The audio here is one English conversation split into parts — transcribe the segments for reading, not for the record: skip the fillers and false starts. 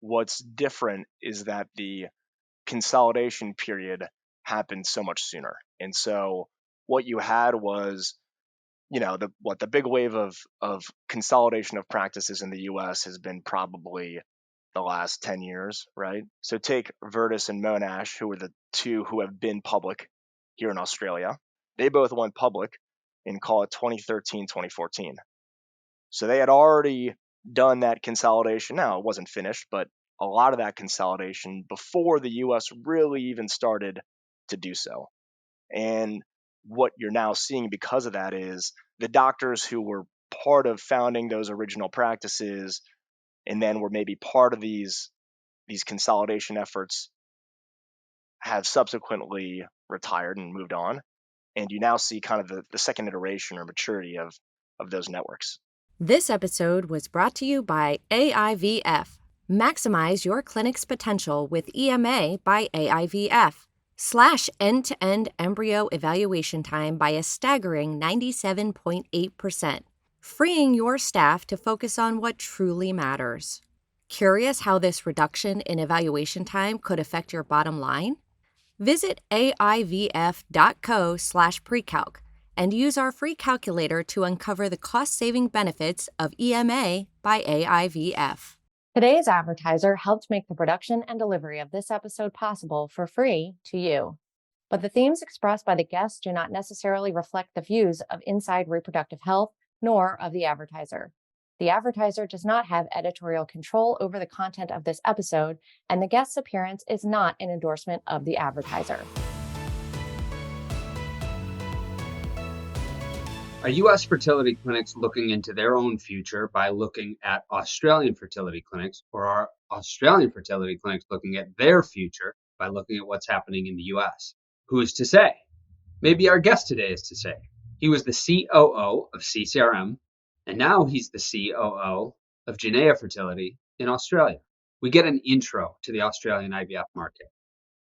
What's different is that the consolidation period happened so much sooner. And so what you had was, the big wave of consolidation of practices in the US has been probably the last 10 years, right? So take Virtus and Monash, who are the two who have been public here in Australia. They both went public in, call it, 2013, 2014. So they had already done that consolidation. Now, it wasn't finished, but a lot of that consolidation before the US really even started to do so. And what you're now seeing because of that is the doctors who were part of founding those original practices and then were maybe part of these consolidation efforts have subsequently retired and moved on. And you now see kind of the second iteration or maturity of those networks. This episode was brought to you by AIVF. Maximize your clinic's potential with EMA by AIVF. Slash end-to-end embryo evaluation time by a staggering 97.8%, freeing your staff to focus on what truly matters. Curious how this reduction in evaluation time could affect your bottom line? Visit aivf.co/precalc and use our free calculator to uncover the cost-saving benefits of EMA by AIVF. Today's advertiser helped make the production and delivery of this episode possible for free to you. But the themes expressed by the guests do not necessarily reflect the views of Inside Reproductive Health, nor of the advertiser. The advertiser does not have editorial control over the content of this episode, and the guest's appearance is not an endorsement of the advertiser. Are U.S. fertility clinics looking into their own future by looking at Australian fertility clinics, or are Australian fertility clinics looking at their future by looking at what's happening in the U.S.? Who is to say? Maybe our guest today is to say. He was the COO of CCRM, and now he's the COO of Genea Fertility in Australia. We get an intro to the Australian IVF market.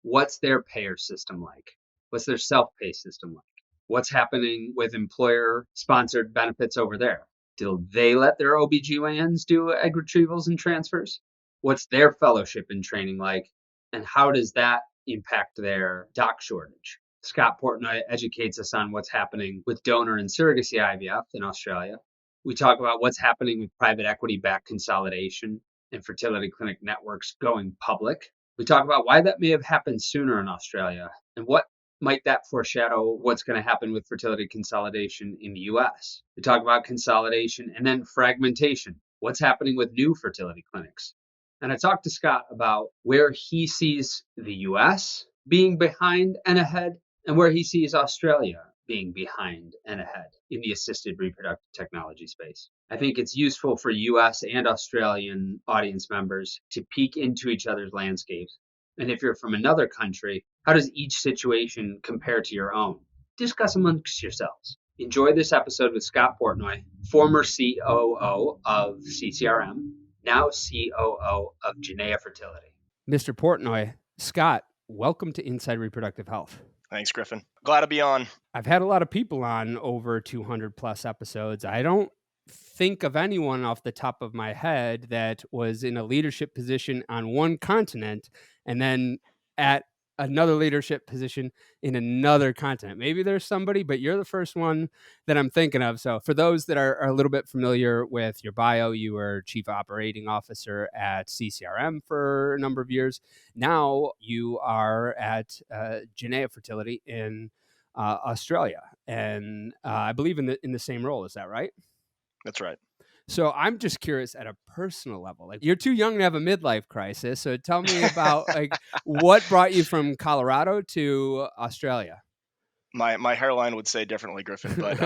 What's their payer system like? What's their self-pay system like? What's happening with employer-sponsored benefits over there? Do they let their OBGYNs do egg retrievals and transfers? What's their fellowship and training like? And how does that impact their doc shortage? Scott Portnoy educates us on what's happening with donor and surrogacy IVF in Australia. We talk about what's happening with private equity-backed consolidation and fertility clinic networks going public. We talk about why that may have happened sooner in Australia and what might that foreshadow what's going to happen with fertility consolidation in the US. We talk about consolidation and then fragmentation. What's happening with new fertility clinics? And I talked to Scott about where he sees the US being behind and ahead and where he sees Australia being behind and ahead in the assisted reproductive technology space. I think it's useful for US and Australian audience members to peek into each other's landscapes. And if you're from another country, how does each situation compare to your own? Discuss amongst yourselves. Enjoy this episode with Scott Portnoy, former COO of CCRM, now COO of Genea Fertility. Mr. Portnoy, Scott, welcome to Inside Reproductive Health. Thanks, Griffin. Glad to be on. I've had a lot of people on over 200 plus episodes. I don't think of anyone off the top of my head that was in a leadership position on one continent and then at another leadership position in another continent. Maybe there's somebody, but you're the first one that I'm thinking of. So for those that are a little bit familiar with your bio, you were Chief Operating Officer at CCRM for a number of years. Now you are at Genea Fertility in Australia. And I believe in the same role. Is that right? That's right. So I'm just curious at a personal level. Like, you're too young to have a midlife crisis. So tell me about what brought you from Colorado to Australia. My hairline would say differently, Griffin, but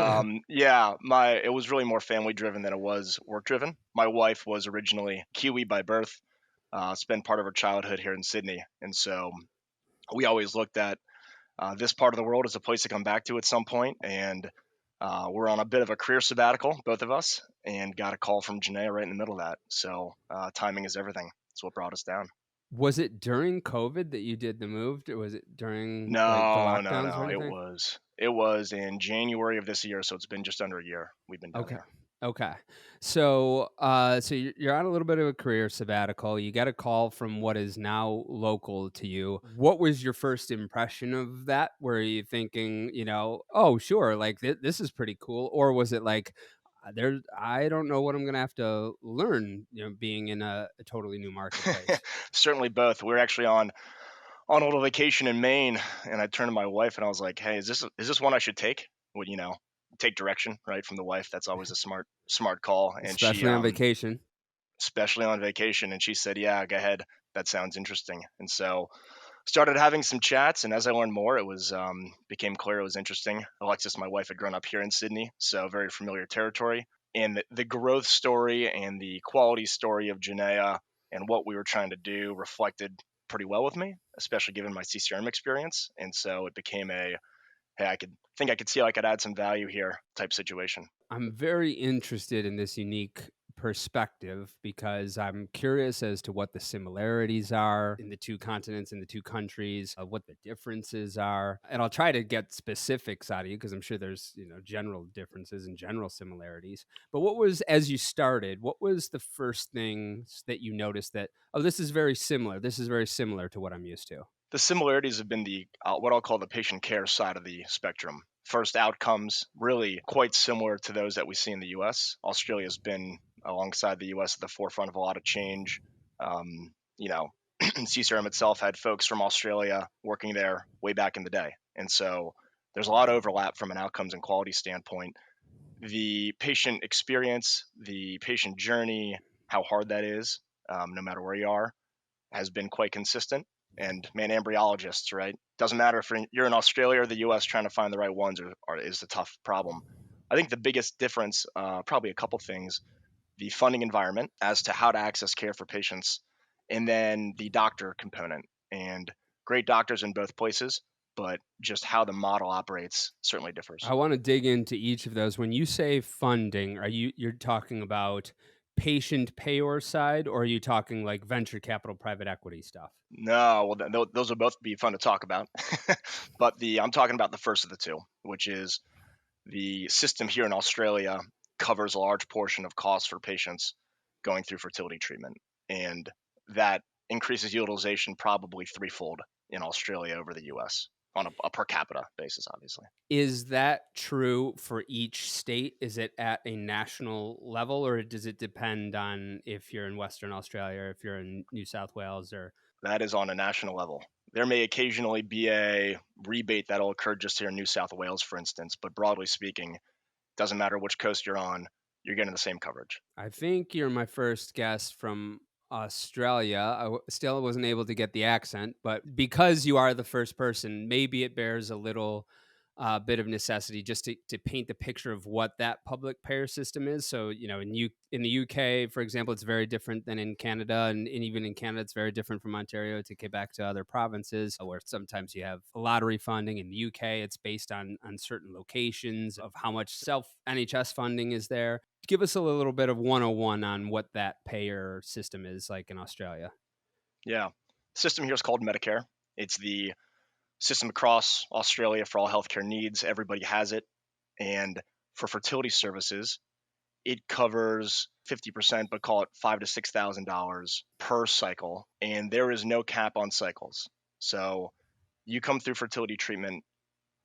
it was really more family driven than it was work driven. My wife was originally Kiwi by birth, spent part of her childhood here in Sydney, and so we always looked at this part of the world as a place to come back to at some point, and we're on a bit of a career sabbatical, both of us, and got a call from Genea right in the middle of that. So timing is everything. That's what brought us down. Was it during COVID that you did the move? Or was it during the lockdowns? No. It was in January of this year, so it's been just under a year we've been down here. Okay. So, you're on a little bit of a career sabbatical. You get a call from what is now local to you. What was your first impression of that? Were you thinking, oh, sure, like this is pretty cool, or was it like, I don't know what I'm gonna have to learn, being in a totally new marketplace. Certainly both. We were actually on a little vacation in Maine, and I turned to my wife and I was like, "Hey, is this one I should take? Would take direction right from the wife? That's always a smart call." And she, Especially on vacation. especially on vacation, and she said, "Yeah, go ahead. That sounds interesting." And so started having some chats, and as I learned more, it was became clear it was interesting. Alexis, my wife, had grown up here in Sydney, so very familiar territory. And the growth story and the quality story of Genea and what we were trying to do reflected pretty well with me, especially given my CCRM experience. And so it became a, hey, I could see how I could add some value here type situation. I'm very interested in this unique perspective because I'm curious as to what the similarities are in the two continents, in the two countries, what the differences are. And I'll try to get specifics out of you because I'm sure there's, general differences and general similarities. But as you started, what was the first things that you noticed that, oh, this is very similar. This is very similar to what I'm used to? The similarities have been the what I'll call the patient care side of the spectrum. First, outcomes really quite similar to those that we see in the U.S. Australia has been alongside the U.S. at the forefront of a lot of change. You know, CCRM itself had folks from Australia working there way back in the day, and so there's a lot of overlap from an outcomes and quality standpoint. The patient experience, the patient journey, how hard that is, no matter where you are, has been quite consistent. And man, embryologists, right? Doesn't matter if you're in Australia or the U.S. trying to find the right ones, or is a tough problem. I think the biggest difference, probably a couple things: the funding environment as to how to access care for patients, and then the doctor component. And great doctors in both places, but just how the model operates certainly differs. I want to dig into each of those. When you say funding, you're talking about patient payor side, or are you talking like venture capital, private equity stuff? No, well, those will both be fun to talk about, but I'm talking about the first of the two, which is the system here in Australia covers a large portion of costs for patients going through fertility treatment, and that increases utilization probably threefold in Australia over the U.S. on a per capita basis, obviously. Is that true for each state? Is it at a national level, or does it depend on if you're in Western Australia or if you're in New South Wales or That is on a national level. There may occasionally be a rebate that'll occur just here in New South Wales, for instance, but broadly speaking, doesn't matter which coast you're on, you're getting the same coverage. I think you're my first guest from Australia. Still wasn't able to get the accent, but because you are the first person, maybe it bears a little bit of necessity just to paint the picture of what that public payer system is. So, in the UK, for example, it's very different than in Canada, and even in Canada, it's very different from Ontario to Quebec to other provinces, where sometimes you have lottery funding. In the UK, it's based on certain locations of how much self NHS funding is there. Give us a little bit of 101 on what that payer system is like in Australia. Yeah. System here is called Medicare. It's the system across Australia for all healthcare needs. Everybody has it. And for fertility services, it covers 50%, but call it $5,000 to $6,000 per cycle. And there is no cap on cycles. So you come through fertility treatment,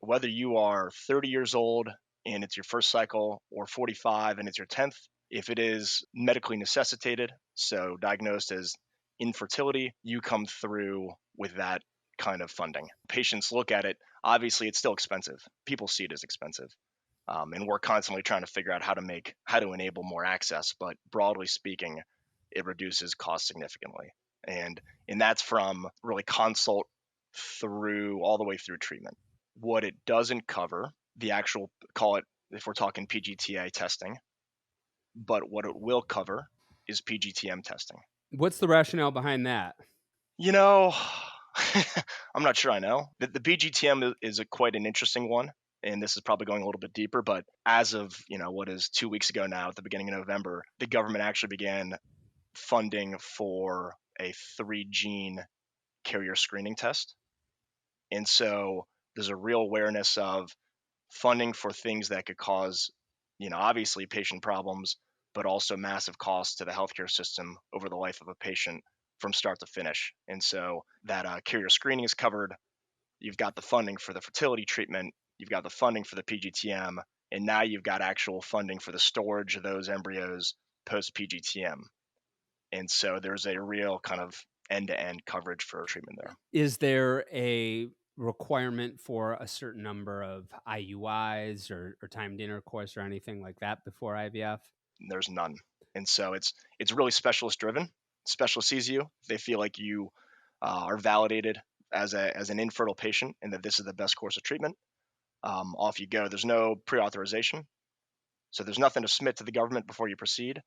whether you are 30 years old and it's your first cycle, or 45 and it's your 10th, if it is medically necessitated, so diagnosed as infertility, you come through with that kind of funding. Patients look at it, obviously it's still expensive. People see it as expensive. And we're constantly trying to figure out how to enable more access, but broadly speaking, it reduces costs significantly. And that's from really consult through all the way through treatment. What it doesn't cover, the actual, call it, if we're talking PGTA testing, but what it will cover is PGTM testing. What's the rationale behind that? You know, I'm not sure I know. The PGTM is quite an interesting one, and this is probably going a little bit deeper, but as of, what is 2 weeks ago now, at the beginning of November, the government actually began funding for a 3-gene carrier screening test. And so there's a real awareness of funding for things that could cause obviously patient problems, but also massive costs to the healthcare system over the life of a patient from start to finish. And so that carrier screening is covered. You've got the funding for the fertility treatment, you've got the funding for the PGTM, and now you've got actual funding for the storage of those embryos post PGTM. And so there's a real kind of end-to-end coverage for treatment there. Is there a requirement for a certain number of IUIs or timed intercourse or anything like that before IVF? There's none. And so it's really specialist driven. Specialist sees you, they feel like you are validated as an infertile patient and that this is the best course of treatment. Off you go. There's no pre-authorization, so there's nothing to submit to the government before you proceed.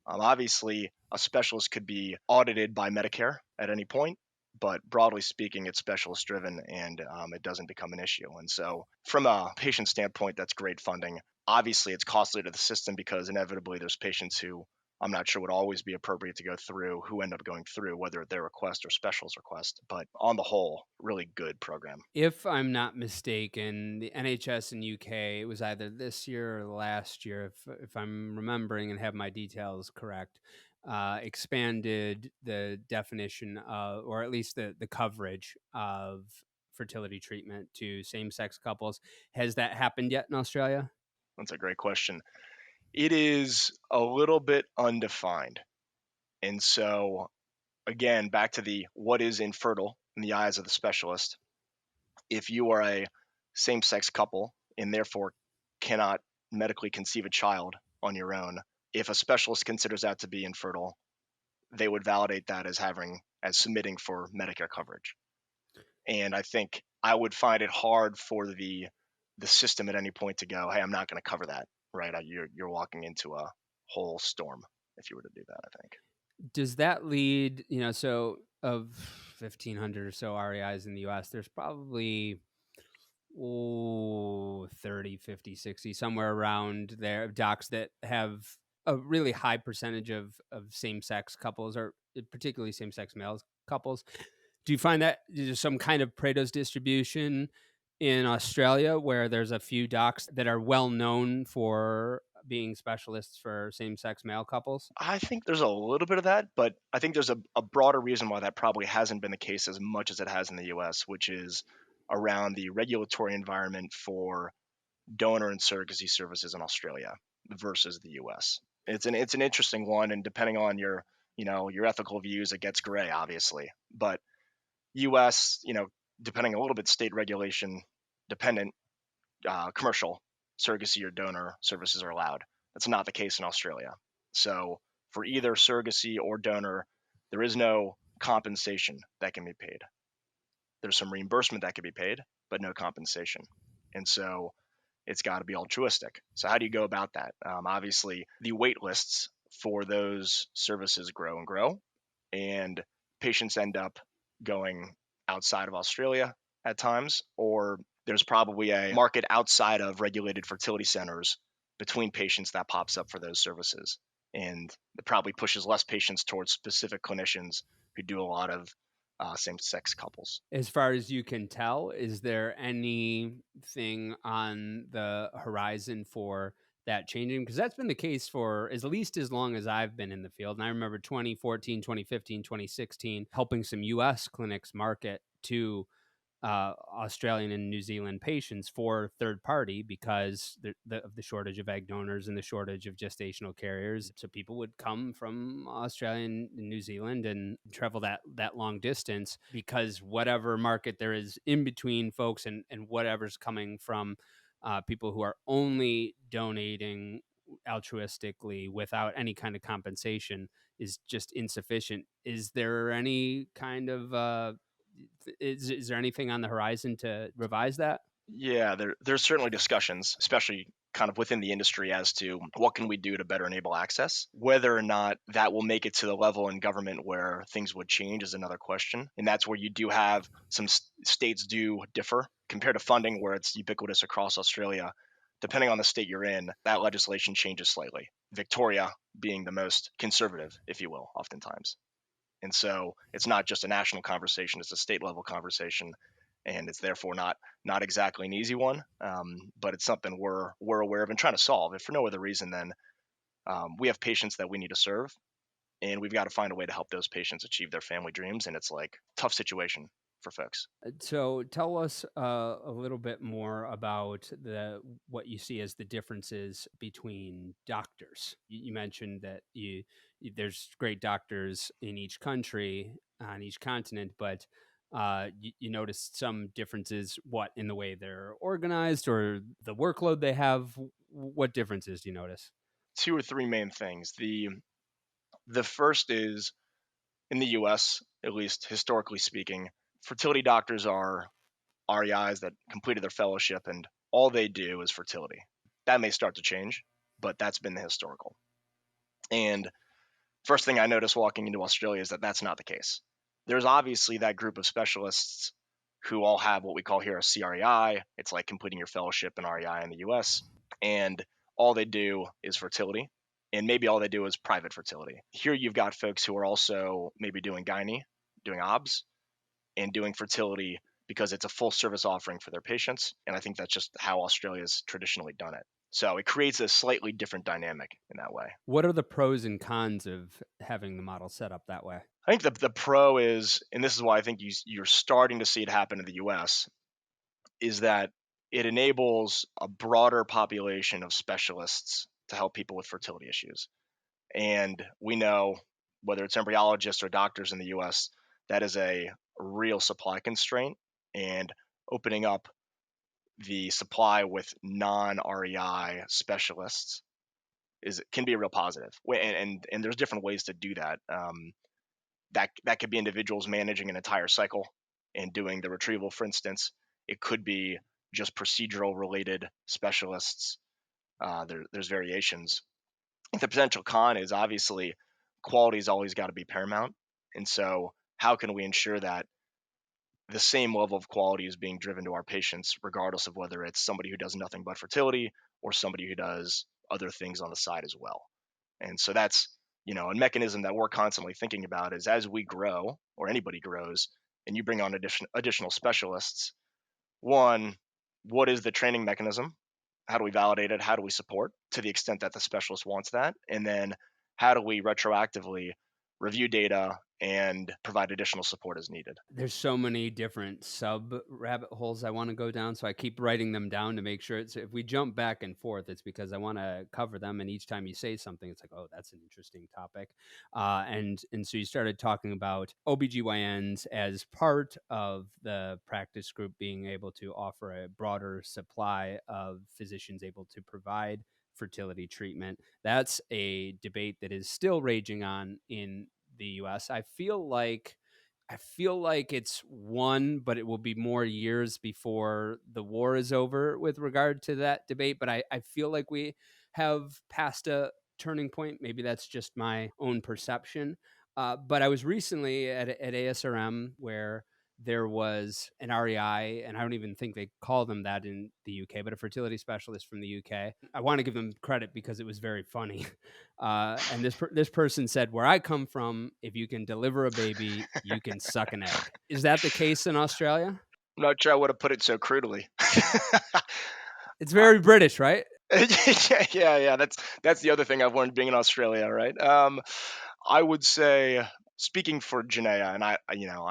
Obviously, a specialist could be audited by Medicare at any point, but broadly speaking, it's specialist driven and it doesn't become an issue. And so, from a patient standpoint, that's great funding. Obviously, it's costly to the system because inevitably there's patients who I'm not sure would always be appropriate to go through who end up going through, whether at their request or specialist request. But on the whole, really good program. If I'm not mistaken, the NHS in UK, it was either this year or last year, if I'm remembering and have my details correct, expanded the definition of, or at least the coverage of fertility treatment to same-sex couples. Has that happened yet in Australia? That's a great question. It is a little bit undefined. And so, again, back to the what is infertile in the eyes of the specialist. If you are a same sex couple and therefore cannot medically conceive a child on your own, if a specialist considers that to be infertile, they would validate that as submitting for Medicare coverage. And I think I would find it hard for the system at any point to go, hey, I'm not going to cover that, right? You're walking into a whole storm if you were to do that, I think. Does that lead, so of 1,500 or so REIs in the US, there's probably 30, 50, 60, somewhere around there, docs that have a really high percentage of same-sex couples, or particularly same-sex male couples. Do you find that there's some kind of Pareto's distribution in Australia where there's a few docs that are well known for being specialists for same-sex male couples? I think there's a little bit of that, but I think there's a broader reason why that probably hasn't been the case as much as it has in the US, which is around the regulatory environment for donor and surrogacy services in Australia versus the US. It's an interesting one, and depending on your ethical views, it gets gray, obviously. But US, depending a little bit state regulation dependent, commercial surrogacy or donor services are allowed. That's not the case in Australia. So for either surrogacy or donor, there is no compensation that can be paid. There's some reimbursement that can be paid, but no compensation. And so it's got to be altruistic. So how do you go about that? Obviously, the wait lists for those services grow and grow, and patients end up going outside of Australia at times, or there's probably a market outside of regulated fertility centers between patients that pops up for those services. And it probably pushes less patients towards specific clinicians who do a lot of same-sex couples. As far as you can tell, is there anything on the horizon for that changing? Because that's been the case for at least as long as I've been in the field. And I remember 2014, 2015, 2016, helping some US clinics market to Australian and New Zealand patients for third party because of the shortage of egg donors and the shortage of gestational carriers. So people would come from Australia and New Zealand and travel that long distance because whatever market there is in between folks and whatever's coming from people who are only donating altruistically without any kind of compensation is just insufficient. Is there any kind of is there anything on the horizon to revise that? Yeah, there's certainly discussions, especially kind of within the industry, as to what can we do to better enable access. Whether or not that will make it to the level in government where things would change is another question. And that's where you do have some states do differ compared to funding, where it's ubiquitous across Australia. Depending on the state you're in, that legislation changes slightly. Victoria being the most conservative, if you will, oftentimes. And so it's not just a national conversation, it's a state level conversation. and it's therefore not exactly an easy one, but it's something we're aware of and trying to solve. If for no other reason than we have patients that we need to serve, and we've got to find a way to help those patients achieve their family dreams, and it's like tough situation for folks. So tell us a little bit more about what you see as the differences between doctors. You mentioned that there's great doctors in each country on each continent, but you noticed some differences. What, in the way they're organized or the workload they have? What differences do you notice? Two or three main things. The first is, in the US, at least historically speaking, fertility doctors are REIs that completed their fellowship and all they do is fertility. That may start to change, but that's been the historical. And first thing I noticed walking into Australia is that that's not the case. There's obviously that group of specialists who all have what we call here a CREI. It's like completing your fellowship in REI in the US. And all they do is fertility. And maybe all they do is private fertility. Here you've got folks who are also maybe doing gynae, doing OBS, and doing fertility because it's a full service offering for their patients. And I think that's just how Australia's traditionally done it. So it creates a slightly different dynamic in that way. What are the pros and cons of having the model set up that way? I think the pro is, and this is why I think you're starting to see it happen in the US, is that it enables a broader population of specialists to help people with fertility issues. And we know, whether it's embryologists or doctors in the US, that is a real supply constraint. And opening up the supply with non-REI specialists can be a real positive. And there's different ways to do that. That could be individuals managing an entire cycle and doing the retrieval, for instance. It could be just procedural related specialists. There's variations. I think the potential con is obviously quality's always got to be paramount. And so how can we ensure that the same level of quality is being driven to our patients, regardless of whether it's somebody who does nothing but fertility or somebody who does other things on the side as well. And so that's, a mechanism that we're constantly thinking about is, as we grow or anybody grows and you bring on additional specialists, one, what is the training mechanism? How do we validate it? How do we support to the extent that the specialist wants that? And then how do we retroactively review data and provide additional support as needed? There's so many different sub rabbit holes I want to go down, so I keep writing them down to make sure if we jump back and forth, it's because I want to cover them. And each time you say something, it's like, oh, that's an interesting topic. And so you started talking about OBGYNs as part of the practice group being able to offer a broader supply of physicians able to provide fertility treatment. That's a debate that is still raging on in the US. I feel like it's won, but it will be more years before the war is over with regard to that debate. But I feel like we have passed a turning point. Maybe that's just my own perception. But I was recently at ASRM where there was an REI, and I don't even think they call them that in the UK, but a fertility specialist from the UK. I want to give them credit because it was very funny. And this person said, "Where I come from, if you can deliver a baby, you can suck an egg." Is that the case in Australia? I'm not sure I would have put it so crudely. It's very British, right? Yeah. That's the other thing I've learned being in Australia, right? I would say, speaking for Genea, and I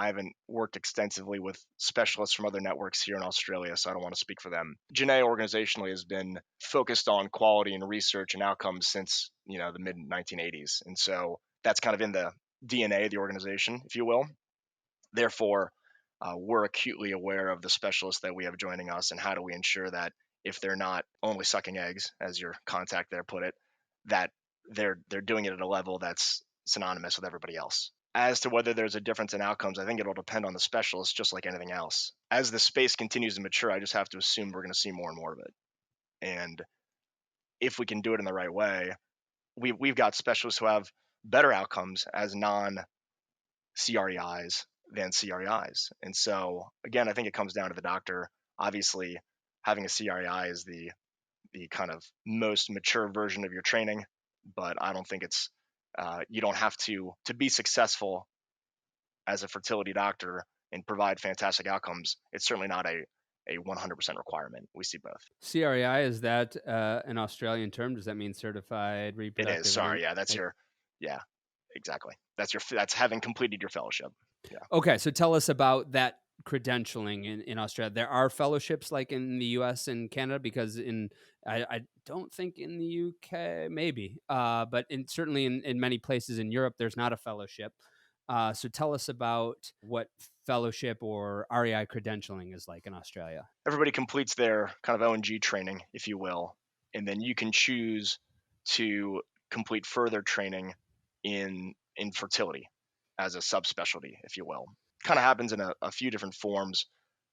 haven't worked extensively with specialists from other networks here in Australia, so I don't want to speak for them. Genea organizationally has been focused on quality and research and outcomes since the mid 1980s, and so that's kind of in the DNA of the organization, if you will. Therefore, we're acutely aware of the specialists that we have joining us and how do we ensure that if they're not only sucking eggs, as your contact there put it, that they're doing it at a level that's synonymous with everybody else. As to whether there's a difference in outcomes, I think it'll depend on the specialist, just like anything else. As the space continues to mature, I just have to assume we're going to see more and more of it. And if we can do it in the right way, we've got specialists who have better outcomes as non-CREIs than CREIs. And so, again, I think it comes down to the doctor. Obviously, having a CREI is the kind of most mature version of your training, but I don't think it's you don't have to be successful as a fertility doctor. and provide fantastic outcomes, it's certainly not a 100% requirement. We see both. CREI, is that an Australian term? Does that mean certified It reproductive? is. Sorry. Yeah, that's yeah, exactly. That's having completed your fellowship. Yeah. Okay, so tell us about that credentialing in Australia. There are fellowships like in the US and Canada, because I don't think in the UK, maybe, but certainly in many places in Europe, there's not a fellowship. So tell us about what fellowship or REI credentialing is like in Australia. Everybody completes their kind of O&G training, if you will, and then you can choose to complete further training in fertility as a subspecialty, if you will. Kind of happens in a few different forms.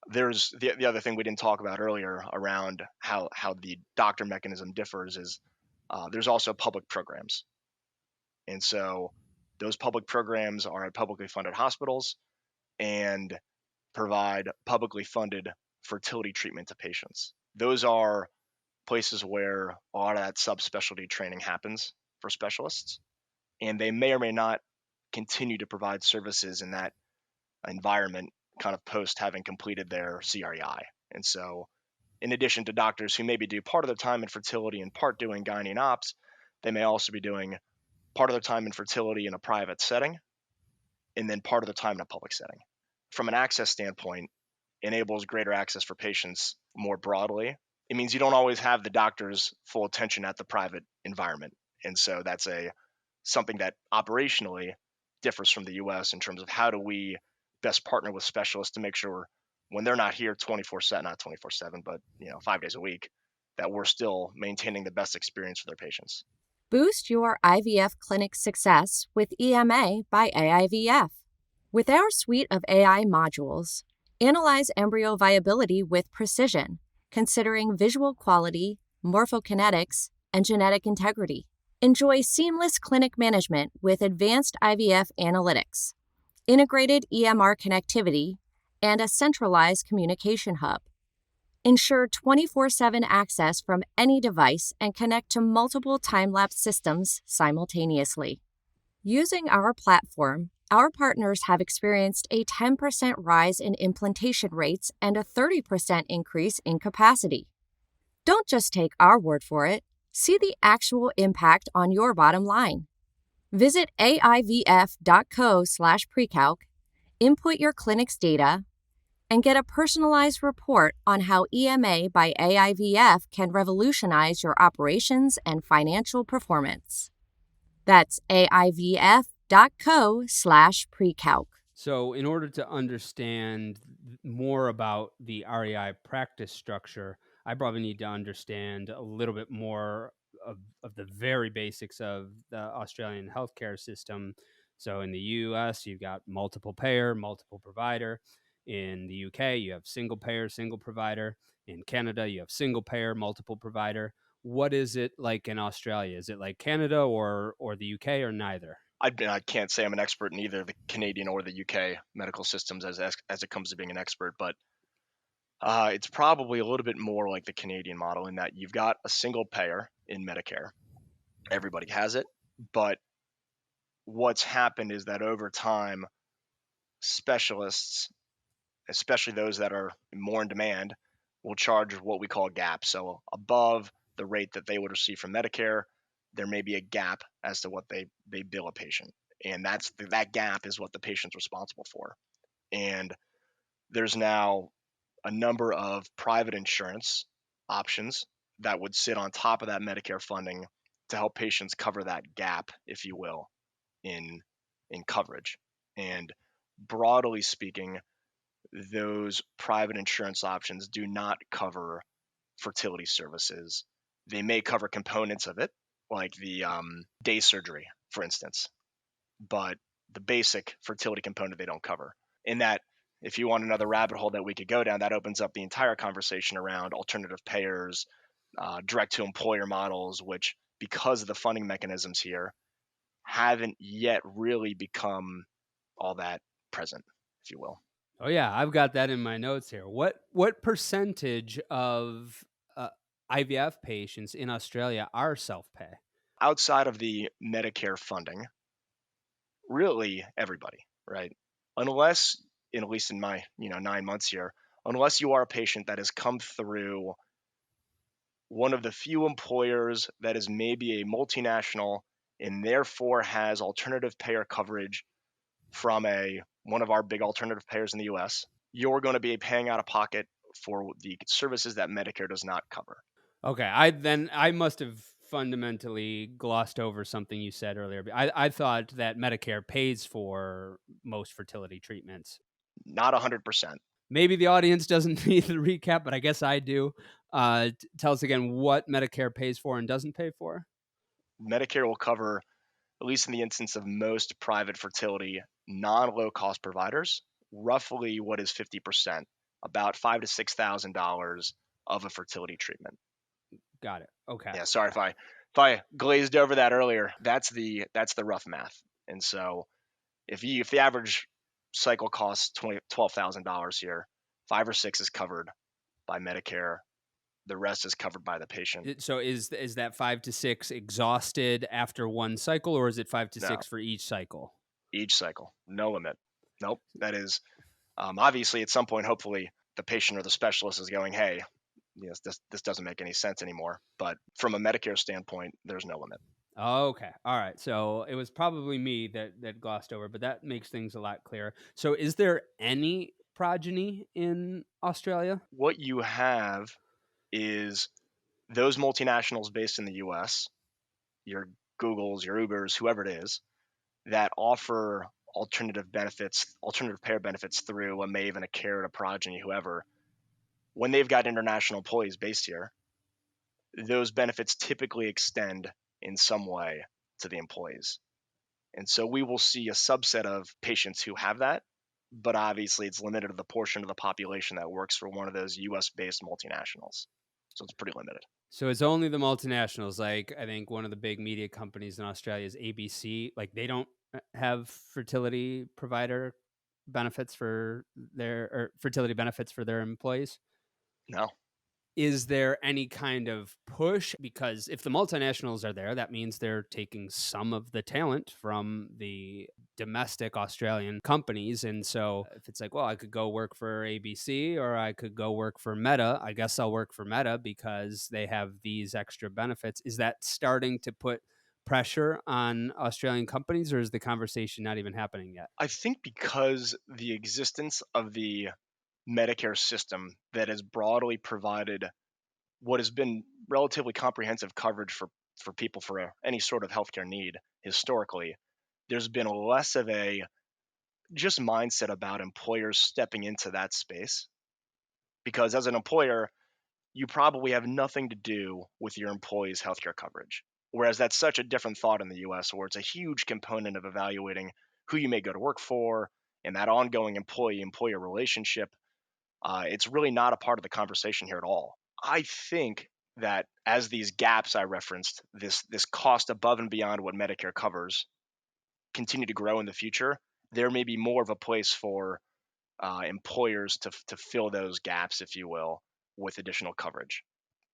There's the other thing we didn't talk about earlier around how the doctor mechanism differs is there's also public programs. And so those public programs are at publicly funded hospitals and provide publicly funded fertility treatment to patients. Those are places where a lot of that subspecialty training happens for specialists, and they may or may not continue to provide services in that environment kind of post having completed their CREI. And so, in addition to doctors who maybe do part of their time in fertility and part doing gynae and ops, they may also be doing part of their time in fertility in a private setting and then part of the time in a public setting. From an access standpoint, enables greater access for patients more broadly. It means you don't always have the doctor's full attention at the private environment. And so that's something that operationally differs from the US in terms of how do we best partner with specialists to make sure when they're not here 24/7, not 24/7, but 5 days a week, that we're still maintaining the best experience for their patients. Boost your IVF clinic success with EMA by AIVF. With our suite of AI modules, analyze embryo viability with precision, considering visual quality, morphokinetics, and genetic integrity. Enjoy seamless clinic management with advanced IVF analytics, integrated EMR connectivity, and a centralized communication hub. Ensure 24/7 access from any device and connect to multiple time-lapse systems simultaneously. Using our platform, our partners have experienced a 10% rise in implantation rates and a 30% increase in capacity. Don't just take our word for it. See the actual impact on your bottom line. Visit aivf.co/precalc, input your clinic's data, and get a personalized report on how EMA by AIVF can revolutionize your operations and financial performance. That's aivf.co/precalc. So in order to understand more about the REI practice structure, I probably need to understand a little bit more of the very basics of the Australian healthcare system. So in the US, you've got multiple payer, multiple provider. In the UK, you have single payer, single provider. In Canada, you have single payer, multiple provider. What is it like in Australia? Is it like Canada or the UK, or neither? I can't say I'm an expert in either the Canadian or the UK medical systems as it comes to being an expert, but it's probably a little bit more like the Canadian model in that you've got a single payer in Medicare. Everybody has it, but what's happened is that over time, specialists, especially those that are more in demand, will charge what we call a gap. So above the rate that they would receive from Medicare, there may be a gap as to what they bill a patient. And that gap is what the patient's responsible for. And there's now a number of private insurance options that would sit on top of that Medicare funding to help patients cover that gap, if you will, in coverage. And broadly speaking, those private insurance options do not cover fertility services. They may cover components of it, like the day surgery, for instance, but the basic fertility component they don't cover. In that, if you want another rabbit hole that we could go down, that opens up the entire conversation around alternative payers, direct to employer models, which, because of the funding mechanisms here, haven't yet really become all that present, if you will. Oh yeah, I've got that in my notes here. What percentage of IVF patients in Australia are self-pay? Outside of the Medicare funding, really everybody, right? Unless at least in my 9 months here, unless you are a patient that has come through one of the few employers that is maybe a multinational and therefore has alternative payer coverage from one of our big alternative payers in the US, you're going to be paying out of pocket for the services that Medicare does not cover. Okay, I must have fundamentally glossed over something you said earlier. I thought that Medicare pays for most fertility treatments. Not 100%. Maybe the audience doesn't need the recap, but I guess I do. Tell us again what Medicare pays for and doesn't pay for. Medicare will cover, at least in the instance of most private fertility non-low cost providers, roughly what is 50%, about $5,000 to $6,000 of a fertility treatment. Got it. Okay. Yeah, sorry if I glazed over that earlier. That's the rough math. And so if the average cycle costs $12,000 here, 5 or 6 is covered by Medicare. The rest is covered by the patient. So is that 5 to 6 exhausted after one cycle, or is it 5 to No, 6 for each cycle? each cycle, no limit. Nope. That is obviously at some point, hopefully, the patient or the specialist is going, hey, this doesn't make any sense anymore. But from a Medicare standpoint, there's no limit. Okay. All right. So it was probably me that glossed over, but that makes things a lot clearer. So is there any progeny in Australia? What you have is those multinationals based in the US, your Googles, your Ubers, whoever it is, that offer alternative payer benefits through a Maven, a Carrot, a Progeny, whoever, when they've got international employees based here, those benefits typically extend in some way to the employees. And so we will see a subset of patients who have that, but obviously it's limited to the portion of the population that works for one of those US-based multinationals. So it's pretty limited. So it's only the multinationals. Like I think one of the big media companies in Australia is ABC. Like they don't have fertility provider benefits for their fertility benefits for their employees. No. Is there any kind of push? Because if the multinationals are there, that means they're taking some of the talent from the domestic Australian companies. And so if it's like, well, I could go work for ABC or I could go work for Meta, I guess I'll work for Meta because they have these extra benefits. Is that starting to put pressure on Australian companies, or is the conversation not even happening yet? I think because the existence of the Medicare system that has broadly provided what has been relatively comprehensive coverage for people for any sort of healthcare need historically, there's been less of a just mindset about employers stepping into that space. Because as an employer, you probably have nothing to do with your employees' healthcare coverage. Whereas that's such a different thought in the US, where it's a huge component of evaluating who you may go to work for and that ongoing employee-employer relationship. It's really not a part of the conversation here at all. I think that as these gaps I referenced, this cost above and beyond what Medicare covers, continue to grow in the future, there may be more of a place for employers to fill those gaps, if you will, with additional coverage.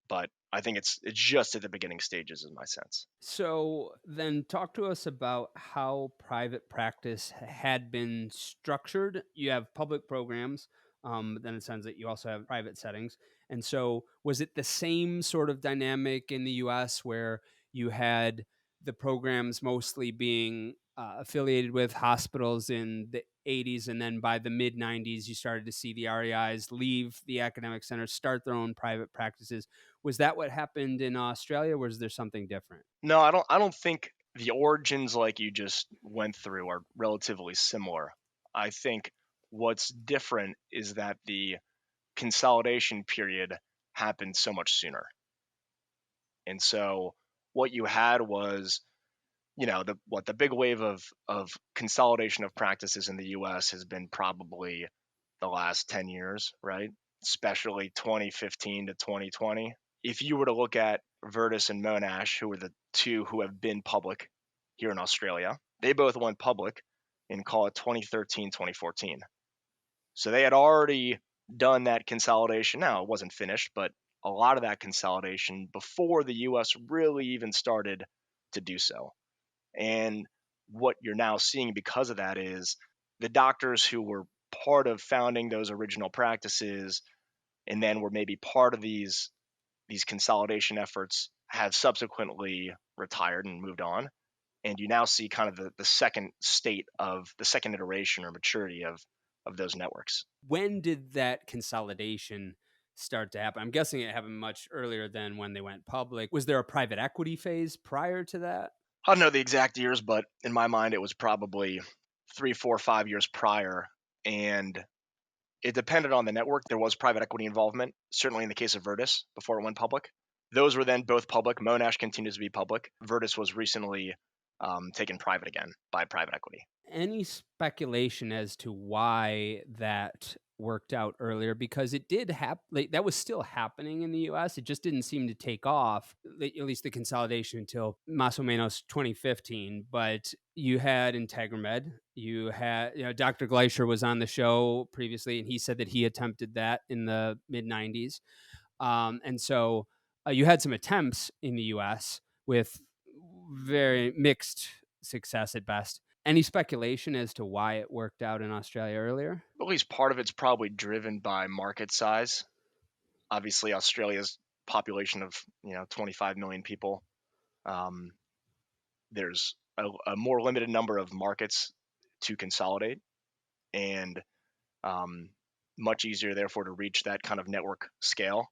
But I think it's just at the beginning stages, in my sense. So then talk to us about how private practice had been structured. You have public programs, but then it sounds like you also have private settings. And so was it the same sort of dynamic in the US where you had the programs mostly being affiliated with hospitals in the 80s, and then by the mid 90s you started to see the REIs leave the academic centers, start their own private practices? Was that what happened in Australia, or was there something different? No, I don't think the origins like you just went through are relatively similar. I think what's different is that the consolidation period happened so much sooner. And so what you had was, the big wave of consolidation of practices in the US has been probably the last 10 years, right? Especially 2015 to 2020. If you were to look at Virtus and Monash, who are the two who have been public here in Australia, they both went public in, call it, 2013, 2014. So they had already done that consolidation. Now, it wasn't finished, but a lot of that consolidation before the US really even started to do so. And what you're now seeing because of that is the doctors who were part of founding those original practices, and then were maybe part of these consolidation efforts, have subsequently retired and moved on. And you now see kind of the second state of the second iteration or maturity of those networks. When did that consolidation start to happen? I'm guessing it happened much earlier than when they went public. Was there a private equity phase prior to that? I don't know the exact years, but in my mind, it was probably 3, 4, 5 years prior. And it depended on the network. There was private equity involvement, certainly in the case of Virtus before it went public. Those were then both public. Monash continues to be public. Virtus was recently taken private again by private equity. Any speculation as to why that worked out earlier? Because it did happen, like, that was still happening in the US. It just didn't seem to take off, at least the consolidation, until más o menos 2015. But you had Integramed, you had, Dr. Gleicher was on the show previously, and he said that he attempted that in the mid 90s. And so you had some attempts in the US with very mixed success at best. Any speculation as to why it worked out in Australia earlier? At least part of it's probably driven by market size. Obviously, Australia's population of 25 million people. There's a more limited number of markets to consolidate, and much easier, therefore, to reach that kind of network scale.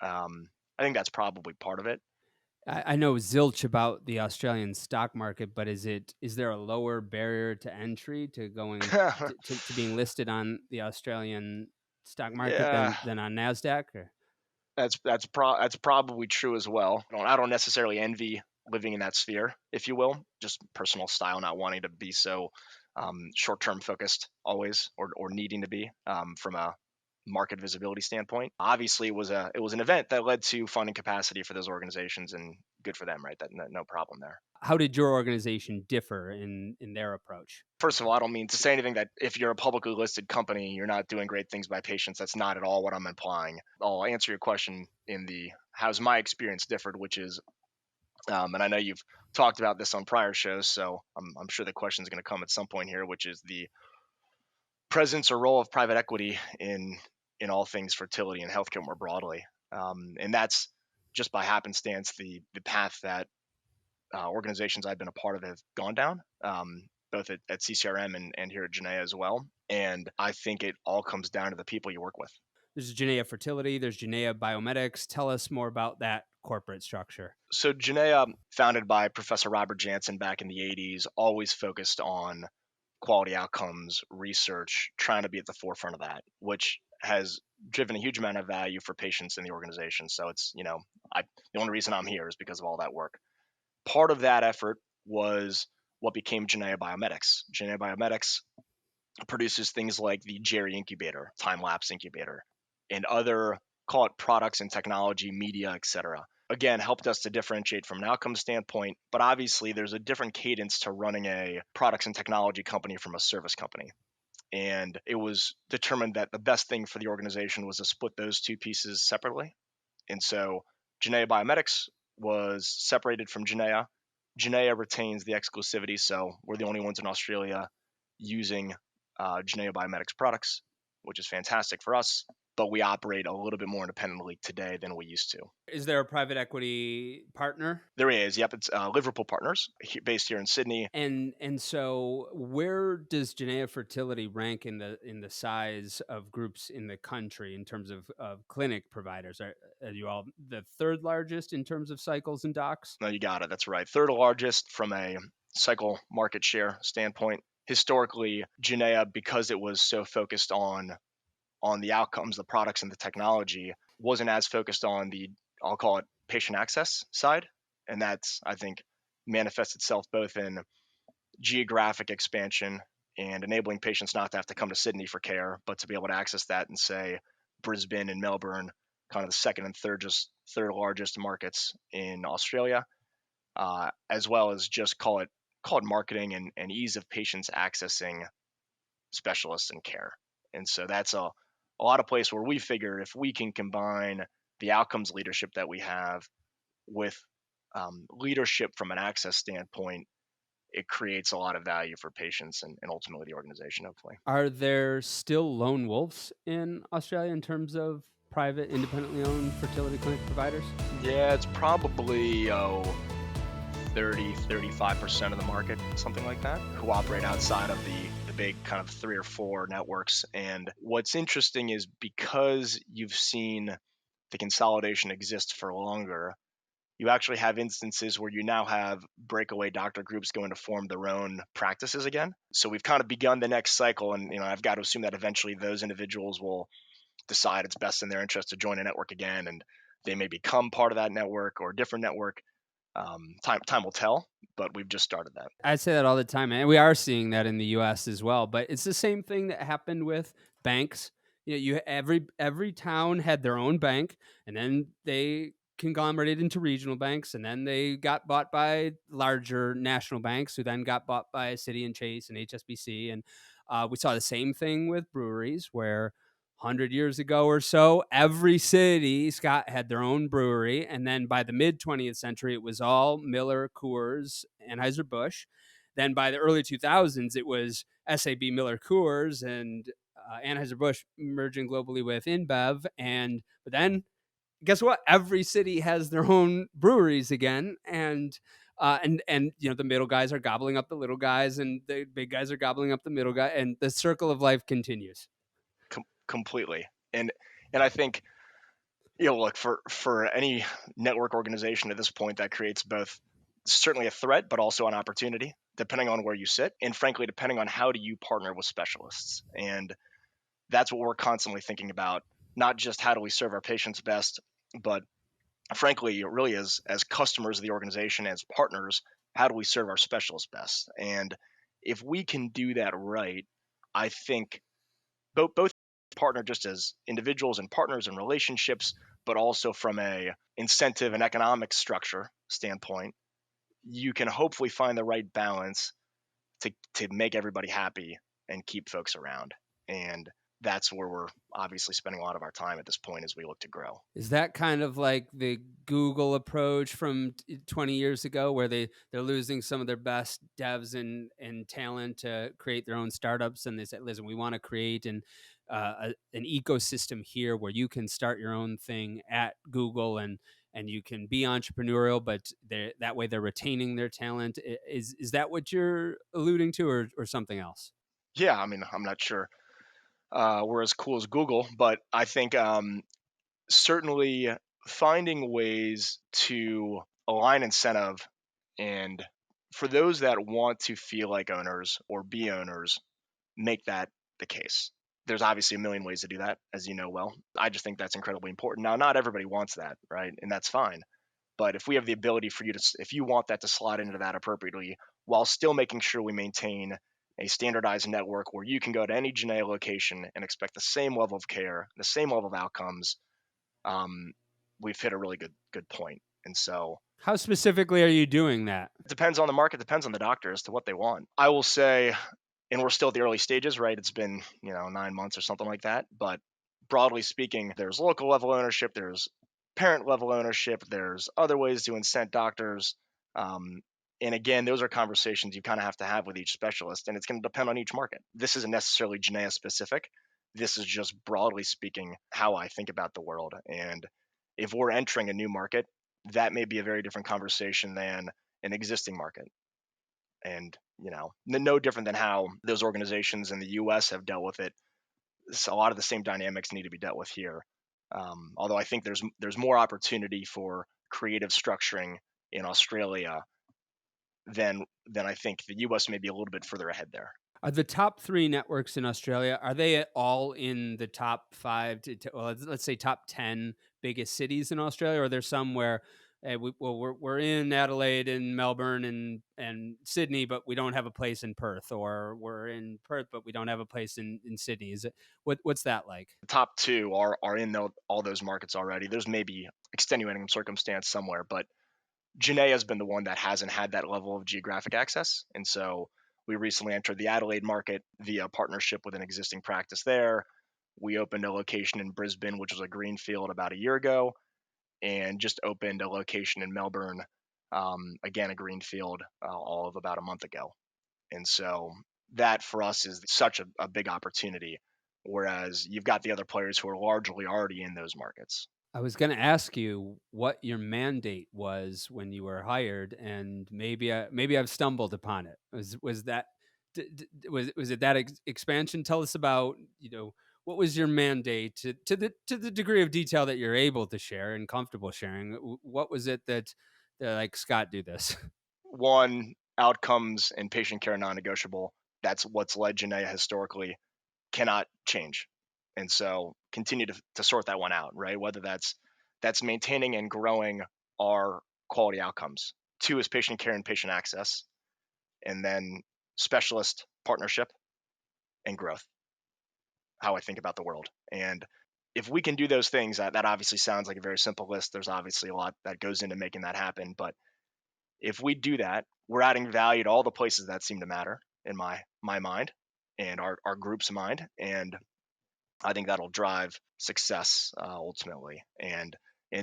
I think that's probably part of it. I know zilch about the Australian stock market, but is there a lower barrier to entry to going to being listed on the Australian stock market Yeah, than on NASDAQ? Or? that's probably true as well. I don't necessarily envy living in that sphere, if you will. Just personal style, not wanting to be so short-term focused always, or needing to be from a market visibility standpoint. Obviously, it was an event that led to funding capacity for those organizations, and good for them, right? That no problem there. How did your organization differ in their approach? First of all, I don't mean to say anything that if you're a publicly listed company, you're not doing great things by patients. That's not at all what I'm implying. I'll answer your question in the how's my experience differed, which is, and I know you've talked about this on prior shows, so I'm sure the question is going to come at some point here, which is the presence or role of private equity in all things fertility and healthcare more broadly. And that's just by happenstance the path that organizations I've been a part of have gone down, both at CCRM and here at Genea as well. And I think it all comes down to the people you work with. There's Genea Fertility, there's Genea Biomedics. Tell us more about that corporate structure. So Genea, founded by Professor Robert Jansen back in the 80s, always focused on quality outcomes, research, trying to be at the forefront of that, which has driven a huge amount of value for patients in the organization. So it's, the only reason I'm here is because of all that work. Part of that effort was what became Genea Biomedics. Genea Biomedics produces things like the Jerry Incubator, time-lapse incubator, and other, call it products and technology, media, etc. Again, helped us to differentiate from an outcome standpoint, but obviously there's a different cadence to running a products and technology company from a service company. And it was determined that the best thing for the organization was to split those two pieces separately. And so Genea Biomedics was separated from Genea. Genea retains the exclusivity, so we're the only ones in Australia using Genea Biomedics products, which is fantastic for us. But we operate a little bit more independently today than we used to. Is there a private equity partner? There is. Yep, it's Liverpool Partners, based here in Sydney. And so, where does Genea Fertility rank in the size of groups in the country in terms of clinic providers? Are you all the third largest in terms of cycles and docs? No, you got it. That's right. Third largest from a cycle market share standpoint. Historically, Genea, because it was so focused on the outcomes, the products, and the technology, wasn't as focused on the, I'll call it, patient access side. And that's, I think, manifests itself both in geographic expansion and enabling patients not to have to come to Sydney for care, but to be able to access that in, say, Brisbane and Melbourne, kind of the second and third largest markets in Australia, as well as just call it marketing and ease of patients accessing specialists and care. And so that's a lot of place where we figure if we can combine the outcomes leadership that we have with leadership from an access standpoint, it creates a lot of value for patients and ultimately the organization, hopefully. Are there still lone wolves in Australia in terms of private, independently owned fertility clinic providers? Yeah, it's probably 35% of the market, something like that, who operate outside of the big kind of 3 or 4 networks. And what's interesting is because you've seen the consolidation exist for longer, you actually have instances where you now have breakaway doctor groups going to form their own practices again. So we've kind of begun the next cycle, and I've got to assume that eventually those individuals will decide it's best in their interest to join a network again, and they may become part of that network or a different network. Time will tell, but we've just started that. I say that all the time, and we are seeing that in the U.S. as well. But it's the same thing that happened with banks. Every town had their own bank, and then they conglomerated into regional banks, and then they got bought by larger national banks, who then got bought by Citi and Chase and HSBC. And we saw the same thing with breweries, where 100 years ago or so, every city, Scott, had their own brewery. And then by the mid 20th century, it was all Miller, Coors, Anheuser-Busch. Then by the early 2000s, it was SAB, Miller, Coors, and Anheuser-Busch merging globally with InBev. But then guess what? Every city has their own breweries again. And the middle guys are gobbling up the little guys, and the big guys are gobbling up the middle guy, and the circle of life continues. Completely. And I think, look, for any network organization at this point, that creates both certainly a threat, but also an opportunity, depending on where you sit, and frankly, depending on how do you partner with specialists. And that's what we're constantly thinking about, not just how do we serve our patients best, but frankly, really as customers of the organization, as partners, how do we serve our specialists best? And if we can do that right, I think both partner just as individuals and partners and relationships, but also from a incentive and economic structure standpoint, you can hopefully find the right balance to make everybody happy and keep folks around. And that's where we're obviously spending a lot of our time at this point as we look to grow. Is that kind of like the Google approach from 20 years ago, where they're losing some of their best devs and talent to create their own startups, and they said, listen, we want to create an ecosystem here where you can start your own thing at Google, and you can be entrepreneurial, but that way they're retaining their talent. Is that what you're alluding to, or something else? Yeah, I mean, I'm not sure we're as cool as Google, but I think certainly finding ways to align incentive, and for those that want to feel like owners or be owners, make that the case. There's obviously a million ways to do that, as you know well. I just think that's incredibly important. Now, not everybody wants that, right? And that's fine. But if we have the ability for you to, if you want that, to slide into that appropriately, while still making sure we maintain a standardized network where you can go to any Genea location and expect the same level of care, the same level of outcomes, we've hit a really good point. And so, How specifically are you doing that? it depends on the market, depends on the doctor as to what they want. I will say, and we're still at the early stages, right? It's been 9 months or something like that. But broadly speaking, there's local level ownership, there's parent level ownership, there's other ways to incent doctors. And again, those are conversations you kind of have to have with each specialist, and it's going to depend on each market. This isn't necessarily Genea specific. This is just broadly speaking how I think about the world. And if we're entering a new market, that may be a very different conversation than an existing market. And no different than how those organizations in the US have dealt with it. So a lot of the same dynamics need to be dealt with here. Although I think there's more opportunity for creative structuring in Australia than I think the US may be a little bit further ahead there. Are the top 3 networks in Australia, are they all in the top 5 well, let's say top 10 biggest cities in Australia? Or are there some where we're in Adelaide and Melbourne and Sydney, but we don't have a place in Perth, or we're in Perth, but we don't have a place in Sydney? Is it what's that like? The top 2 are in all those markets already. There's maybe extenuating circumstance somewhere, but Genea has been the one that hasn't had that level of geographic access. And so we recently entered the Adelaide market via partnership with an existing practice there. We opened a location in Brisbane, which was a greenfield, about a year ago, and just opened a location in Melbourne again, a greenfield, all of about a month ago. And so that for us is such a big opportunity, whereas you've got the other players who are largely already in those markets. I was going to ask you what your mandate was when you were hired, and maybe I've stumbled upon it. Was that was it that expansion? Tell us about, what was your mandate to the degree of detail that you're able to share and comfortable sharing. What was it that like, Scott, do this? One, outcomes and patient care non-negotiable. That's what's led Genea historically, cannot change. And so continue to sort that one out, right? Whether that's maintaining and growing our quality outcomes. Two is patient care and patient access, and then specialist partnership and growth, how I think about the world. And if we can do those things, that obviously sounds like a very simple list. There's obviously a lot that goes into making that happen. But if we do that, we're adding value to all the places that seem to matter in my mind and our group's mind. And I think that'll drive success ultimately. And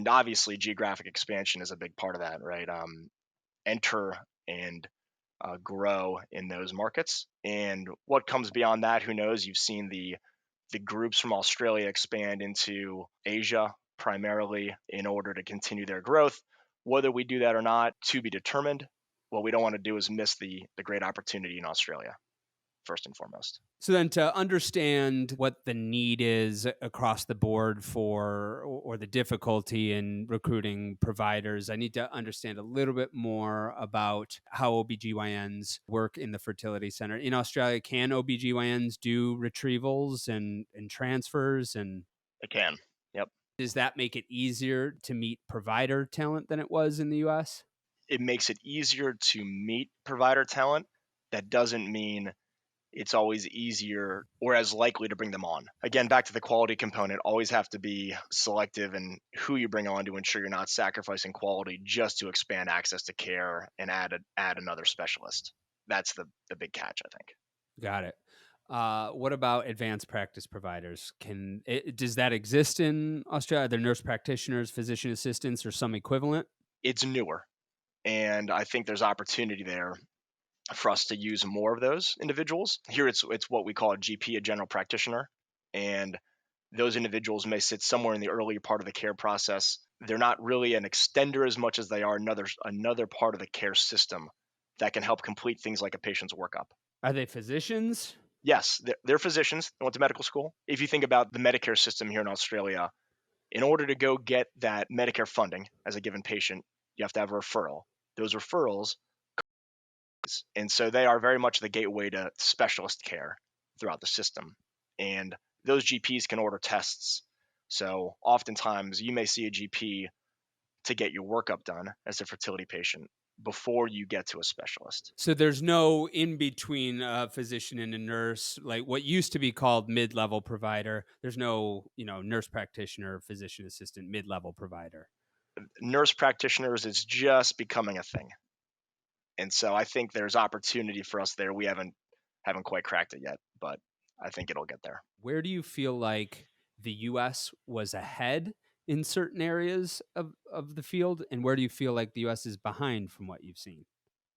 obviously geographic expansion is a big part of that, right? Enter and grow in those markets. And what comes beyond that, who knows? You've seen the groups from Australia expand into Asia primarily in order to continue their growth. Whether we do that or not, to be determined. What we don't want to do is miss the great opportunity in Australia, first and foremost. So then, to understand what the need is across the board for, or the difficulty in recruiting providers, I need to understand a little bit more about how OBGYNs work in the fertility center. In Australia, can OBGYNs do retrievals and transfers? And It can. Yep. does that make it easier to meet provider talent than it was in the US? It makes it easier to meet provider talent. That doesn't mean it's always easier or as likely to bring them on. Again, back to the quality component, always have to be selective in who you bring on to ensure you're not sacrificing quality just to expand access to care and add another specialist. That's the big catch, I think. Got it. What about advanced practice providers? Does that exist in Australia? Are there nurse practitioners, physician assistants, or some equivalent? It's newer, and I think there's opportunity there for us to use more of those individuals. Here it's what we call a GP, a general practitioner, and those individuals may sit somewhere in the earlier part of the care process. They're not really an extender as much as they are another part of the care system that can help complete things like a patient's workup. Are they physicians? Yes, they're physicians. They went to medical school. If you think about the Medicare system here in Australia, in order to go get that Medicare funding as a given patient, you have to have a referral. Those referrals, and so they are very much the gateway to specialist care throughout the system. And those GPs can order tests. So oftentimes you may see a GP to get your workup done as a fertility patient before you get to a specialist. So there's no in between a physician and a nurse, like what used to be called mid-level provider. There's no, nurse practitioner, physician assistant, mid-level provider. Nurse practitioners is just becoming a thing. And so I think there's opportunity for us there. We haven't quite cracked it yet, but I think it'll get there. Where do you feel like the US was ahead in certain areas of the field? And where do you feel like the US is behind from what you've seen?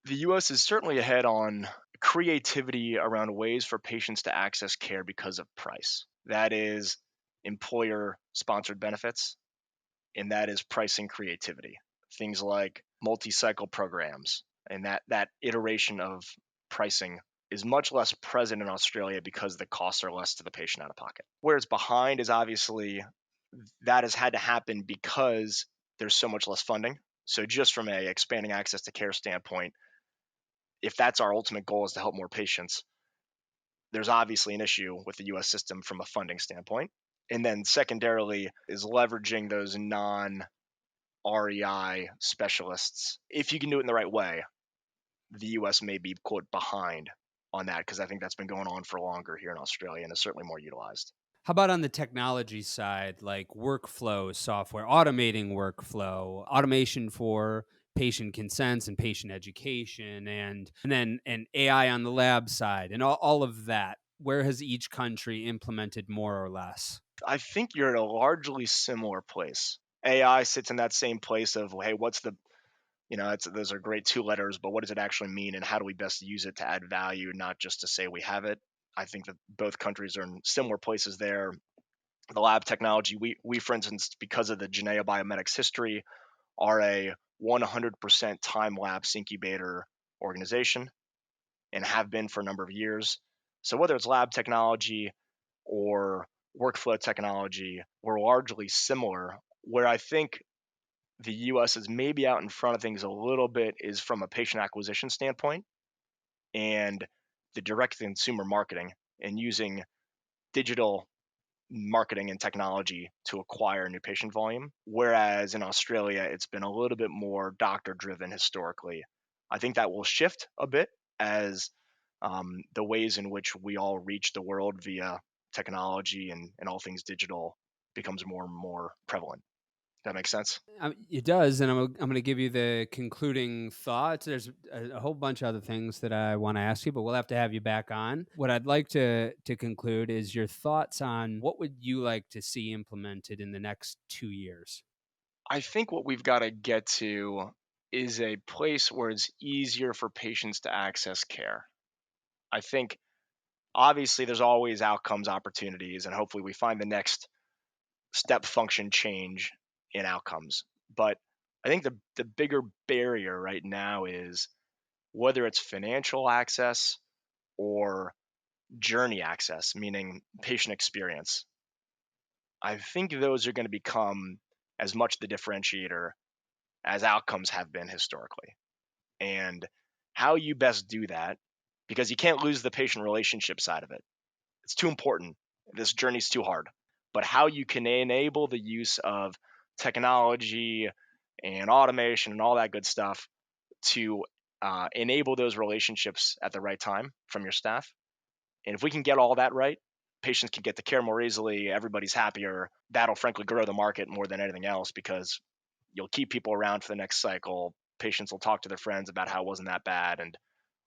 The US is certainly ahead on creativity around ways for patients to access care because of price. That is employer sponsored benefits, and that is pricing creativity. Things like multi-cycle programs, and that iteration of pricing is much less present in Australia because the costs are less to the patient out of pocket. Where it's behind is obviously that has had to happen because there's so much less funding. So just from a expanding access to care standpoint, if that's our ultimate goal is to help more patients, there's obviously an issue with the US system from a funding standpoint. And then secondarily is leveraging those non-REI specialists. If you can do it in the right way, the US may be, quote, behind on that, because I think that's been going on for longer here in Australia and is certainly more utilized. How about on the technology side, like workflow software, automating workflow, automation for patient consents and patient education, and then an AI on the lab side, and all of that? Where has each country implemented more or less? I think you're at a largely similar place. AI sits in that same place of, hey, what's those are great 2 letters, but what does it actually mean, and how do we best use it to add value, not just to say we have it? I think that both countries are in similar places there. The lab technology, we for instance, because of the Genea Biomedics history, are a 100% time lapse incubator organization and have been for a number of years. So whether it's lab technology or workflow technology, we're largely similar. Where I think the US is maybe out in front of things a little bit is from a patient acquisition standpoint and the direct consumer marketing and using digital marketing and technology to acquire new patient volume. Whereas in Australia, it's been a little bit more doctor driven historically. I think that will shift a bit as the ways in which we all reach the world via technology and all things digital becomes more and more prevalent. That makes sense? It does, and I'm going to give you the concluding thoughts. There's a whole bunch of other things that I want to ask you, but we'll have to have you back on. What I'd like to conclude is your thoughts on what would you like to see implemented in the next 2 years? I think what we've got to get to is a place where it's easier for patients to access care. I think obviously there's always outcomes opportunities, and hopefully we find the next step function change in outcomes. But I think the bigger barrier right now is whether it's financial access or journey access, meaning patient experience. I think those are going to become as much the differentiator as outcomes have been historically. And how you best do that, because you can't lose the patient relationship side of it. It's too important. This journey's too hard. But how you can enable the use of technology and automation and all that good stuff to enable those relationships at the right time from your staff. And if we can get all that right, patients can get the care more easily, everybody's happier. That'll frankly grow the market more than anything else because you'll keep people around for the next cycle. Patients will talk to their friends about how it wasn't that bad, and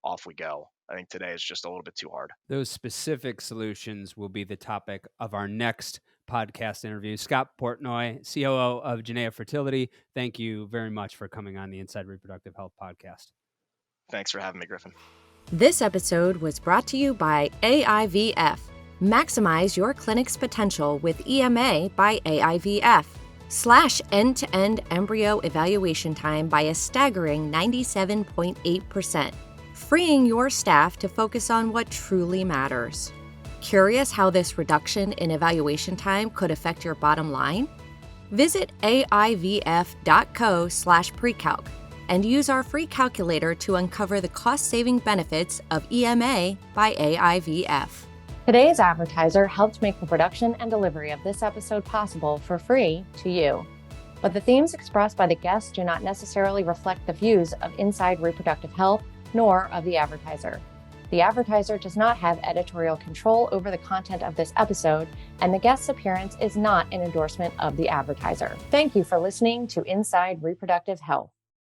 off we go. I think today is just a little bit too hard. Those specific solutions will be the topic of our next podcast interview. Scott Portnoy, COO of Genea Fertility, thank you very much for coming on the Inside Reproductive Health podcast. Thanks for having me, Griffin. This episode was brought to you by AIVF. Maximize your clinic's potential with EMA by AIVF. Slash end-to-end embryo evaluation time by a staggering 97.8%, freeing your staff to focus on what truly matters. Curious how this reduction in evaluation time could affect your bottom line? Visit aivf.co/precalc and use our free calculator to uncover the cost-saving benefits of EMA by AIVF. Today's advertiser helped make the production and delivery of this episode possible for free to you. But the themes expressed by the guests do not necessarily reflect the views of Inside Reproductive Health nor of the advertiser. The advertiser does not have editorial control over the content of this episode, and the guest's appearance is not an endorsement of the advertiser. Thank you for listening to Inside Reproductive Health.